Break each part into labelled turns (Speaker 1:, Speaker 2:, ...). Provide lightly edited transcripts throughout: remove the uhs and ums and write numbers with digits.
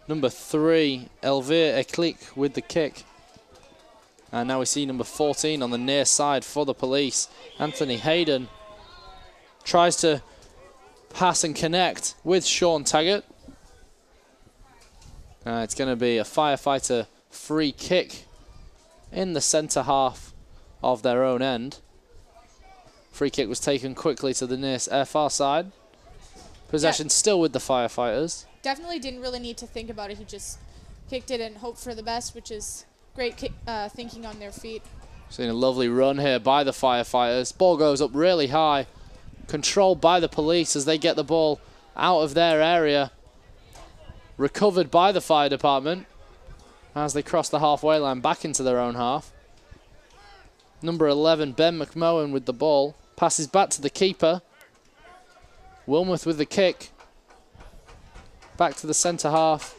Speaker 1: Number 3, Elvire Eklik with the kick. And now we see number 14 on the near side for the police. Anthony Hayden tries to pass and connect with Sean Taggart. It's going to be a Firefighter free kick in the centre half of their own end. Free kick was taken quickly to the near far side. Possession still with the Firefighters.
Speaker 2: Definitely didn't really need to think about it. He just kicked it and hoped for the best, which is great thinking on their feet.
Speaker 1: Seeing a lovely run here by the Firefighters. Ball goes up really high. Controlled by the police as they get the ball out of their area. Recovered by the fire department as they cross the halfway line back into their own half. Number 11, Ben McMohan with the ball. Passes back to the keeper. Wilmoth with the kick. Back to the centre half.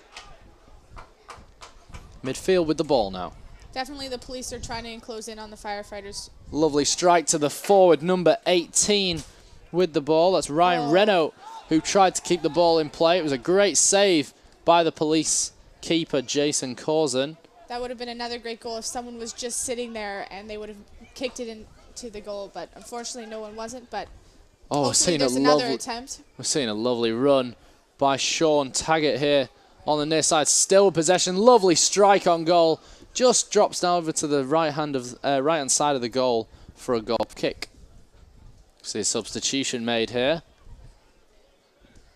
Speaker 1: Midfield with the ball now.
Speaker 2: Definitely the police are trying to enclose in on the Firefighters.
Speaker 1: Lovely strike to the forward, number 18 with the ball. That's Ryan Renault who tried to keep the ball in play. It was a great save by the police keeper, Jason Corzin.
Speaker 2: That would have been another great goal if someone was just sitting there and they would have kicked it into the goal, but unfortunately no one wasn't. But
Speaker 1: we're seeing
Speaker 2: another attempt.
Speaker 1: We're seeing a lovely run by Sean Taggart here on the near side. Still with possession. Lovely strike on goal. Just drops down over to the right hand side of the goal for a goal kick. See a substitution made here.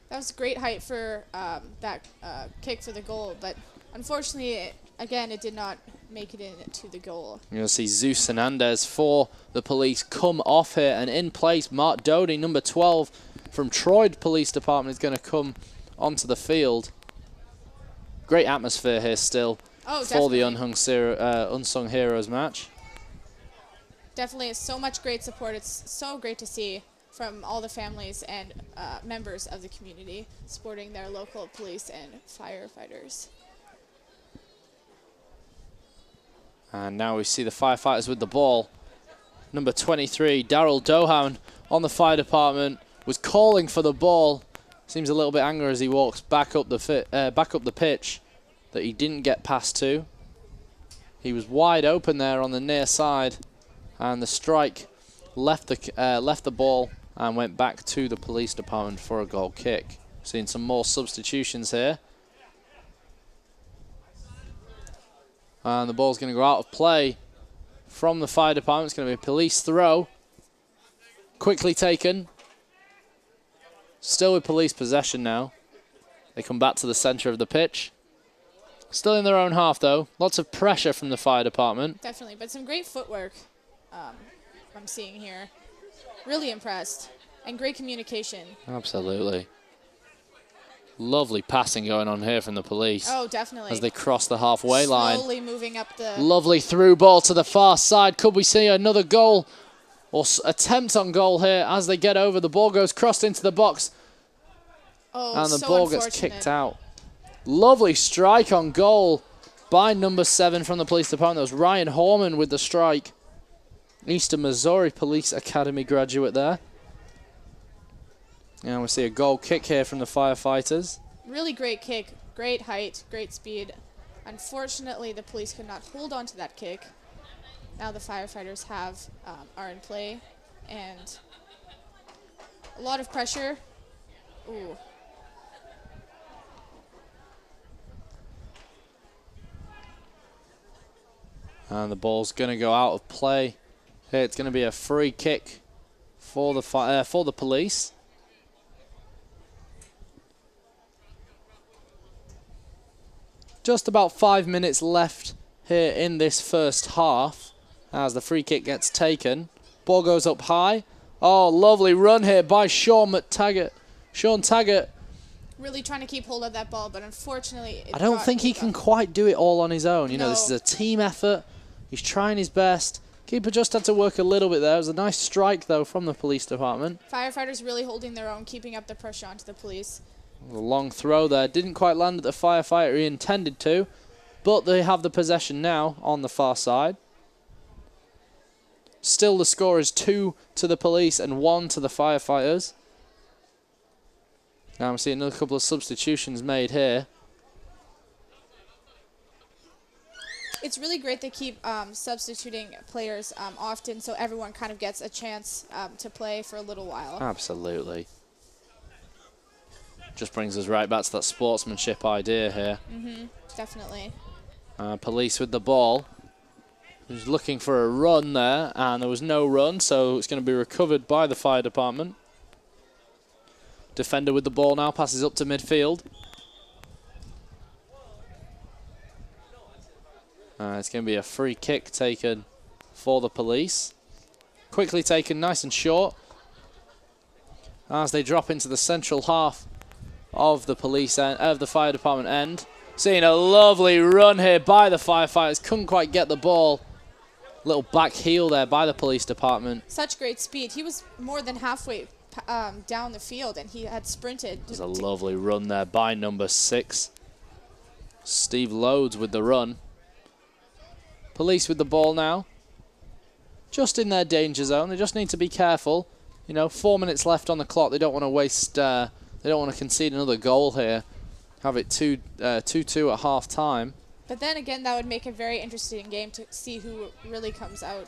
Speaker 2: That was great height for that kick for the goal, but unfortunately, again, it did not make it into the goal.
Speaker 1: You'll see Zeus Hernandez for the police come off here, and in place, Mark Doty, number 12 from Troy Police Department, is going to come onto the field. Great atmosphere here still for the Unsung Heroes match.
Speaker 2: Definitely, it's so much great support. It's so great to see from all the families and members of the community supporting their local police and firefighters.
Speaker 1: And now we see the Firefighters with the ball. Number 23, Daryl Dohan on the fire department, was calling for the ball. Seems a little bit angry as he walks back up the pitch that he didn't get past to. He was wide open there on the near side, and the strike left the ball and went back to the police department for a goal kick. Seeing some more substitutions here. And the ball's going to go out of play from the fire department. It's going to be a police throw. Quickly taken. Still with police possession now. They come back to the centre of the pitch. Still in their own half, though. Lots of pressure from the fire department.
Speaker 2: Definitely, but some great footwork I'm seeing here. Really impressed. And great communication.
Speaker 1: Absolutely. Lovely passing going on here from the police.
Speaker 2: Oh, definitely.
Speaker 1: As they cross the halfway line.
Speaker 2: Slowly moving up the...
Speaker 1: Lovely through ball to the far side. Could we see another goal or attempt on goal here as they get over? The ball goes crossed into the box.
Speaker 2: Oh,
Speaker 1: and the
Speaker 2: so
Speaker 1: ball gets kicked out. Lovely strike on goal by number 7 from the police department. That was Ryan Horman with the strike. Eastern Missouri Police Academy graduate there. And we see a goal kick here from the Firefighters.
Speaker 2: Really great kick, great height, great speed. Unfortunately, the police could not hold on to that kick. Now the Firefighters are in play, and a lot of pressure. Ooh.
Speaker 1: And the ball's going to go out of play. Here it's going to be a free kick for the police. Just about 5 minutes left here in this first half as the free kick gets taken. Ball goes up high. Oh, lovely run here by Sean Taggart. Sean Taggart.
Speaker 2: Really trying to keep hold of that ball, but unfortunately...
Speaker 1: I don't think he can quite do it all on his own. You know, this is a team effort. He's trying his best. Keeper just had to work a little bit there. It was a nice strike, though, from the police department.
Speaker 2: Firefighters really holding their own, keeping up the pressure onto the police.
Speaker 1: A long throw there. Didn't quite land at the firefighter he intended to, but they have the possession now on the far side. Still the score is 2 to the police and 1 to the Firefighters. Now I'm seeing another couple of substitutions made here.
Speaker 2: it's really great they keep substituting players often, so everyone kind of gets a chance to play for a little while.
Speaker 1: Absolutely. Just brings us right back to that sportsmanship idea here.
Speaker 2: Definitely.
Speaker 1: Police with the ball. He's looking for a run there, and there was no run, so it's going to be recovered by the fire department. Defender with the ball now, passes up to midfield. It's going to be a free kick taken for the police. Quickly taken, nice and short. As they drop into the central half of the police end, of the fire department end. Seeing a lovely run here by the firefighters. Couldn't quite get the ball. Little back heel there by the police department.
Speaker 2: Such great speed. He was more than halfway down the field, and he had sprinted.
Speaker 1: There's a lovely run there by number 6. Steve Loads with the run. Police with the ball now. Just in their danger zone. They just need to be careful. You know, 4 minutes left on the clock. They don't want to waste... they don't want to concede another goal here. Have it 2-2 at half time.
Speaker 2: But then again, that would make a very interesting game to see who really comes out.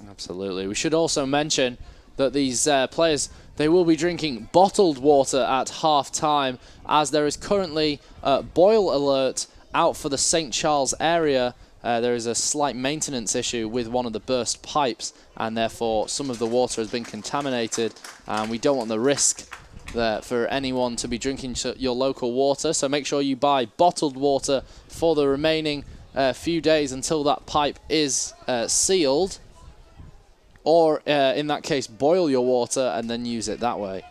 Speaker 1: Absolutely. We should also mention that these players, they will be drinking bottled water at half time, as there is currently a boil alert out for the St. Charles area. There is a slight maintenance issue with one of the burst pipes, and therefore some of the water has been contaminated, and we don't want the risk there for anyone to be drinking your local water. So make sure you buy bottled water for the remaining few days until that pipe is sealed, or in that case boil your water and then use it that way.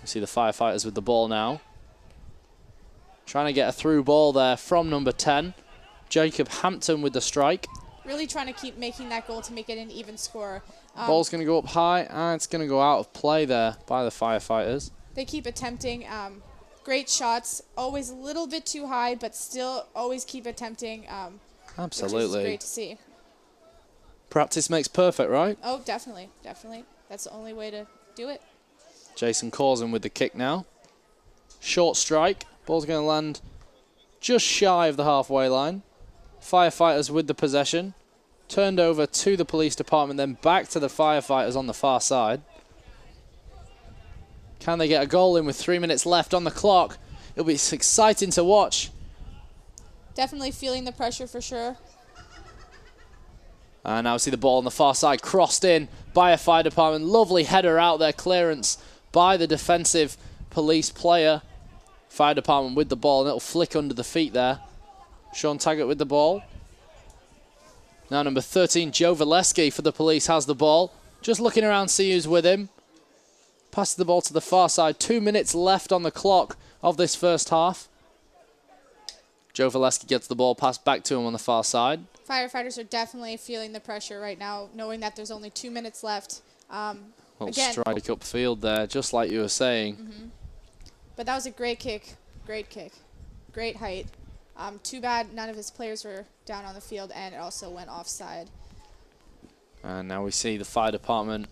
Speaker 1: You see the firefighters with the ball now, trying to get a through ball there from number 10. Jacob Hampton with the strike.
Speaker 2: Really trying to keep making that goal to make it an even score.
Speaker 1: Ball's going to go up high, and it's going to go out of play there by the firefighters.
Speaker 2: They keep attempting great shots, always a little bit too high, but still always keep attempting.
Speaker 1: Absolutely.
Speaker 2: Which is great to see.
Speaker 1: Practice makes perfect, right?
Speaker 2: Oh, definitely, definitely. That's the only way to do it.
Speaker 1: Jason Corson with the kick now. Short strike. Ball's going to land just shy of the halfway line. Firefighters with the possession. Turned over to the police department, then back to the firefighters on the far side. Can they get a goal in with 3 minutes left on the clock? It'll be exciting to watch.
Speaker 2: Definitely feeling the pressure for sure.
Speaker 1: And now we see the ball on the far side, crossed in by a fire department. Lovely header out there, clearance by the defensive police player. Fire department with the ball, and it'll flick under the feet there. Sean Taggart with the ball. Now number 13, Joe Valesky for the police has the ball. Just looking around, see who's with him. Passes the ball to the far side. 2 minutes left on the clock of this first half. Joe Valesky gets the ball passed back to him on the far side.
Speaker 2: Firefighters are definitely feeling the pressure right now, knowing that there's only 2 minutes left.
Speaker 1: Little strike upfield there, just like you were saying.
Speaker 2: But that was a great kick, great height. Too bad none of his players were down on the field, and it also went offside.
Speaker 1: And now we see the fire department.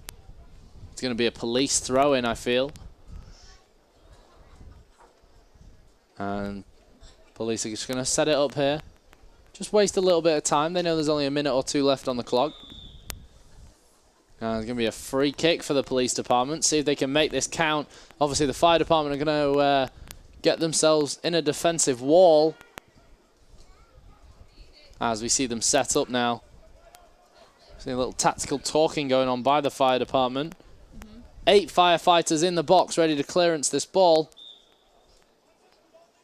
Speaker 1: It's going to be a police throw-in, I feel. And police are just going to set it up here. Just waste a little bit of time. They know there's only a minute or two left on the clock. There's going to be a free kick for the police department. See if they can make this count. Obviously, the fire department are going to get themselves in a defensive wall as we see them set up now. See a little tactical talking going on by the fire department. 8 firefighters in the box ready to clearance this ball.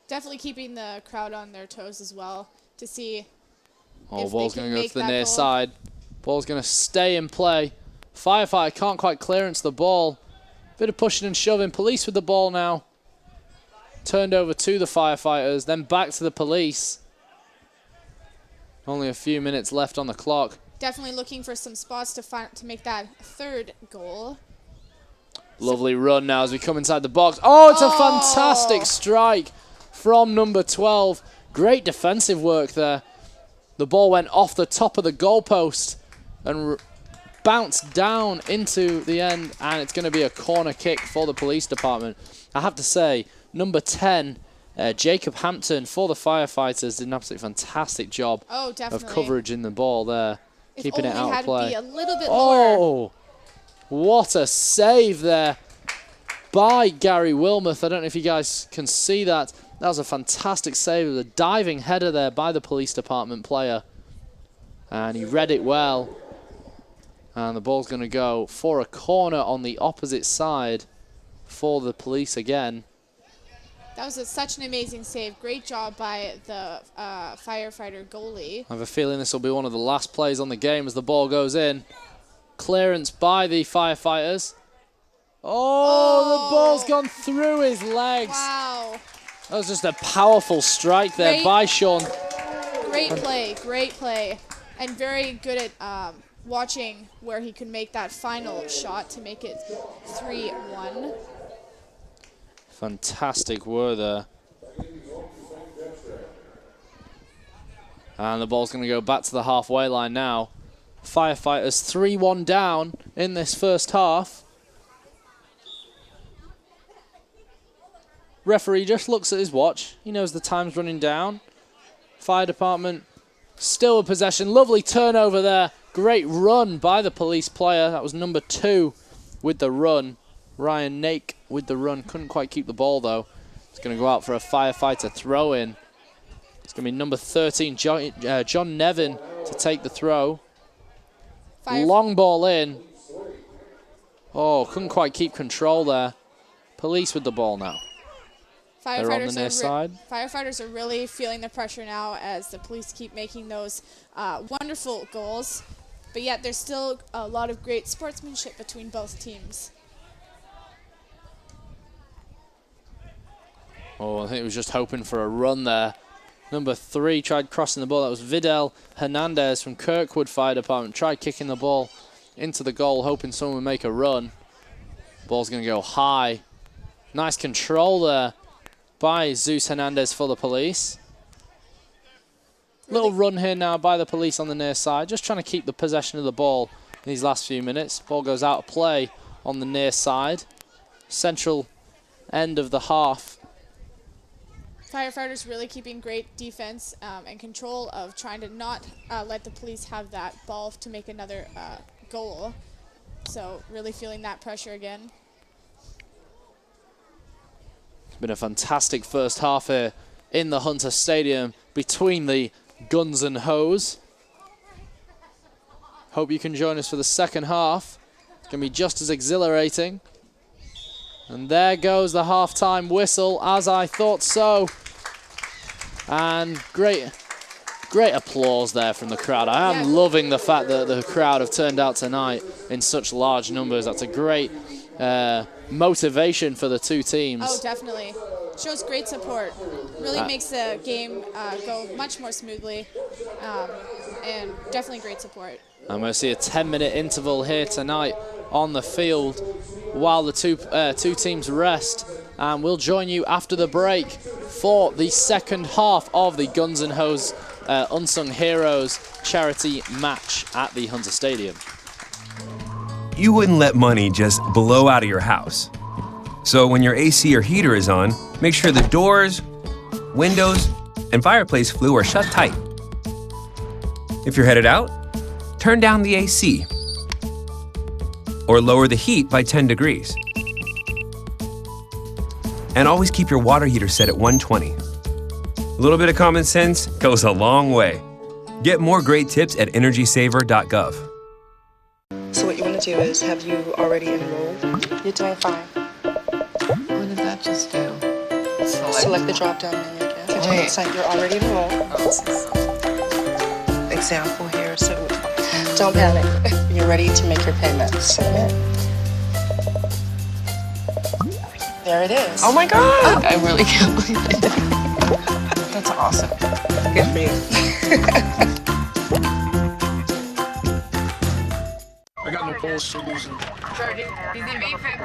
Speaker 2: Definitely keeping the crowd on their toes as well to see if
Speaker 1: ball's
Speaker 2: they
Speaker 1: going
Speaker 2: can
Speaker 1: to go
Speaker 2: make
Speaker 1: to the
Speaker 2: that
Speaker 1: near
Speaker 2: goal.
Speaker 1: side. Ball's going to stay in play. Firefighter can't quite clearance the ball. Bit of pushing and shoving. Police with the ball now. Turned over to the firefighters, then back to the police. Only a few minutes left on the clock.
Speaker 2: Definitely looking for some spots to make that third goal.
Speaker 1: Lovely run now as we come inside the box. Oh, it's a fantastic strike from number 12. Great defensive work there. The ball went off the top of the goalpost and bounced down into the end, and it's going to be a corner kick for the police department. I have to say, number 10 Jacob Hampton for the Firefighters did an absolutely fantastic job
Speaker 2: Oh, definitely.
Speaker 1: of coverage in the ball there, keeping it out of play.
Speaker 2: If only had to be a little bit lower.
Speaker 1: Oh, what a save there by Gary Wilmoth. I don't know if you guys can see that. That was a fantastic save. It was a diving header there by the police department player. And he read it well. And the ball's going to go for a corner on the opposite side for the police again.
Speaker 2: That was such an amazing save. Great job by the firefighter goalie.
Speaker 1: I have a feeling this will be one of the last plays on the game as the ball goes in. Clearance by the Firefighters. Oh, the ball's gone through his legs.
Speaker 2: Wow.
Speaker 1: That was just a powerful strike there by Sean.
Speaker 2: Great play. And very good at watching where he could make that final shot to make it 3-1.
Speaker 1: Fantastic work there. And the ball's going to go back to the halfway line now. Firefighters 3-1 down in this first half. Referee just looks at his watch. He knows the time's running down. Fire department still in possession. Lovely turnover there. Great run by the police player. That was number 2 with the run. Ryan Nake with the run. Couldn't quite keep the ball though. It's going to go out for a Firefighter throw in. It's going to be number 13, John Nevin, to take the throw. Long ball in. Oh, couldn't quite keep control there. Police with the ball now. They're on the near side.
Speaker 2: Firefighters are really feeling the pressure now as the police keep making those wonderful goals. But yet there's still a lot of great sportsmanship between both teams.
Speaker 1: Oh, I think he was just hoping for a run there. Number 3 tried crossing the ball. That was Vidal Hernandez from Kirkwood Fire Department. Tried kicking the ball into the goal, hoping someone would make a run. Ball's going to go high. Nice control there by Zeus Hernandez for the police. Little run here now by the police on the near side. Just trying to keep the possession of the ball in these last few minutes. Ball goes out of play on the near side. Central end of the half.
Speaker 2: Firefighters really keeping great defense and control of trying to not let the police have that ball to make another goal. So really feeling that pressure again.
Speaker 1: It's been a fantastic first half here in the Hunter Stadium between the Guns and Hose. Hope you can join us for the second half. It's going to be just as exhilarating. And there goes the halftime whistle, as I thought so. And great applause there from the crowd. I am loving the fact that the crowd have turned out tonight in such large numbers. That's a great motivation for the two teams.
Speaker 2: Oh, definitely. Shows great support. Really makes the game go much more smoothly. And definitely great support.
Speaker 1: I'm going to see a 10-minute interval here tonight on the field while the two teams rest. And we'll join you after the break for the second half of the Guns and Hose Unsung Heroes charity match at the Hunter Stadium.
Speaker 3: You wouldn't let money just blow out of your house. So when your AC or heater is on, make sure the doors, windows, and fireplace flue are shut tight. If you're headed out, turn down the AC or lower the heat by 10 degrees. And always keep your water heater set at 120. A little bit of common sense goes a long way. Get more great tips at energysaver.gov.
Speaker 4: So what you want to do is, have you already enrolled? You're doing fine.
Speaker 5: What did that just do?
Speaker 4: Select the drop-down menu again. Okay, so you're already enrolled. Example here, so don't panic. You're ready to make your payments. Submit. There it is.
Speaker 5: Oh my God! I really can't believe it. That's awesome.
Speaker 4: Good for you.
Speaker 6: I got no Polish solution.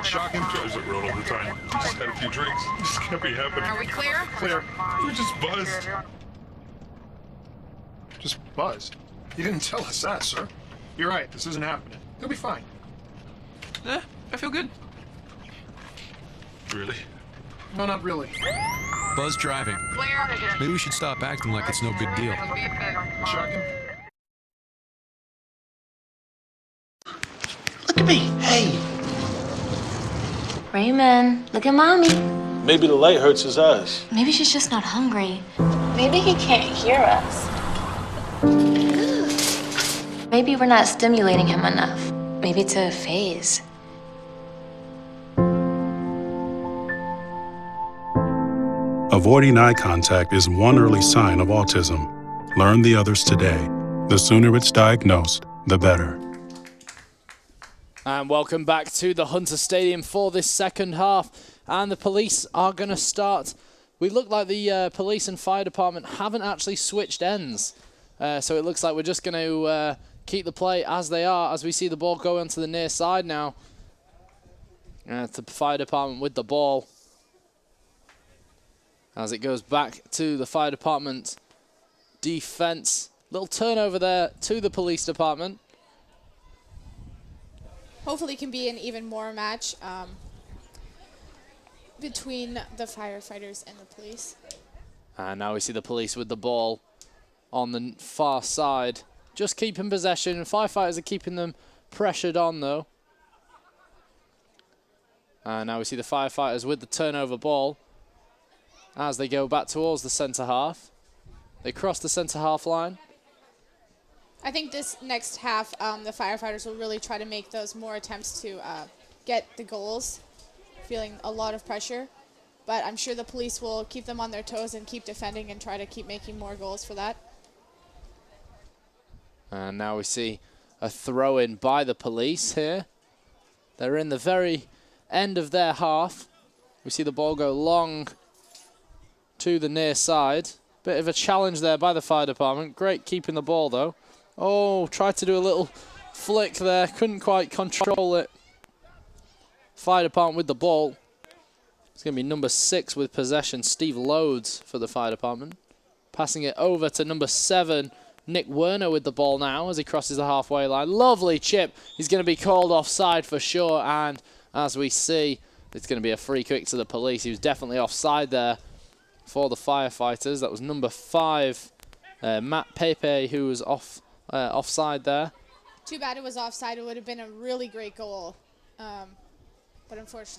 Speaker 6: Shocking drugs that roll over time. Just had a few drinks. Just can't be happening.
Speaker 7: Are we clear?
Speaker 6: Clear. We just buzzed. Just buzzed? You didn't tell us that, sir. You're right. This isn't happening. He'll be fine.
Speaker 5: I feel good.
Speaker 6: Really?
Speaker 5: No, not really.
Speaker 7: Buzz driving. Maybe we should stop acting like it's no big deal.
Speaker 6: Checking.
Speaker 8: Look at me. Hey.
Speaker 9: Raymond, look at mommy.
Speaker 8: Maybe the light hurts his eyes.
Speaker 9: Maybe she's just not hungry.
Speaker 4: Maybe he can't hear us.
Speaker 9: Maybe we're not stimulating him enough. Maybe it's a phase.
Speaker 10: Avoiding eye contact is one early sign of autism. Learn the others today. The sooner it's diagnosed, the better.
Speaker 1: And welcome back to the Hunter Stadium for this second half. And the police are going to start. We look like the police and fire department haven't actually switched ends. So it looks like we're just going to keep the play as they are as we see the ball go onto the near side now. It's the fire department with the ball. As it goes back to the fire department defense. Little turnover there to the police department.
Speaker 2: Hopefully it can be an even more match between the firefighters and the police.
Speaker 1: And now we see the police with the ball on the far side. Just keeping possession. Firefighters are keeping them pressured on though. And now we see the firefighters with the turnover ball as they go back towards the centre half. They cross the centre half line.
Speaker 2: I think this next half, the firefighters will really try to make those more attempts to get the goals, feeling a lot of pressure. But I'm sure the police will keep them on their toes and keep defending and try to keep making more goals for that.
Speaker 1: And now we see a throw-in by the police here. They're in the very end of their half. We see the ball go long to the near side. Bit of a challenge there by the fire department. Great keeping the ball though. Oh, tried to do a little flick there. Couldn't quite control it. Fire department with the ball. It's going to be number 6 with possession, Steve Loads for the fire department. Passing it over to number 7, Nick Werner with the ball now as he crosses the halfway line. Lovely chip. He's going to be called offside for sure. And as we see, it's going to be a free kick to the police. He was definitely offside there for the firefighters. That was number 5, Matt Pepe, who was offside there.
Speaker 2: Too bad it was offside. It would have been a really great goal. But unfortunately.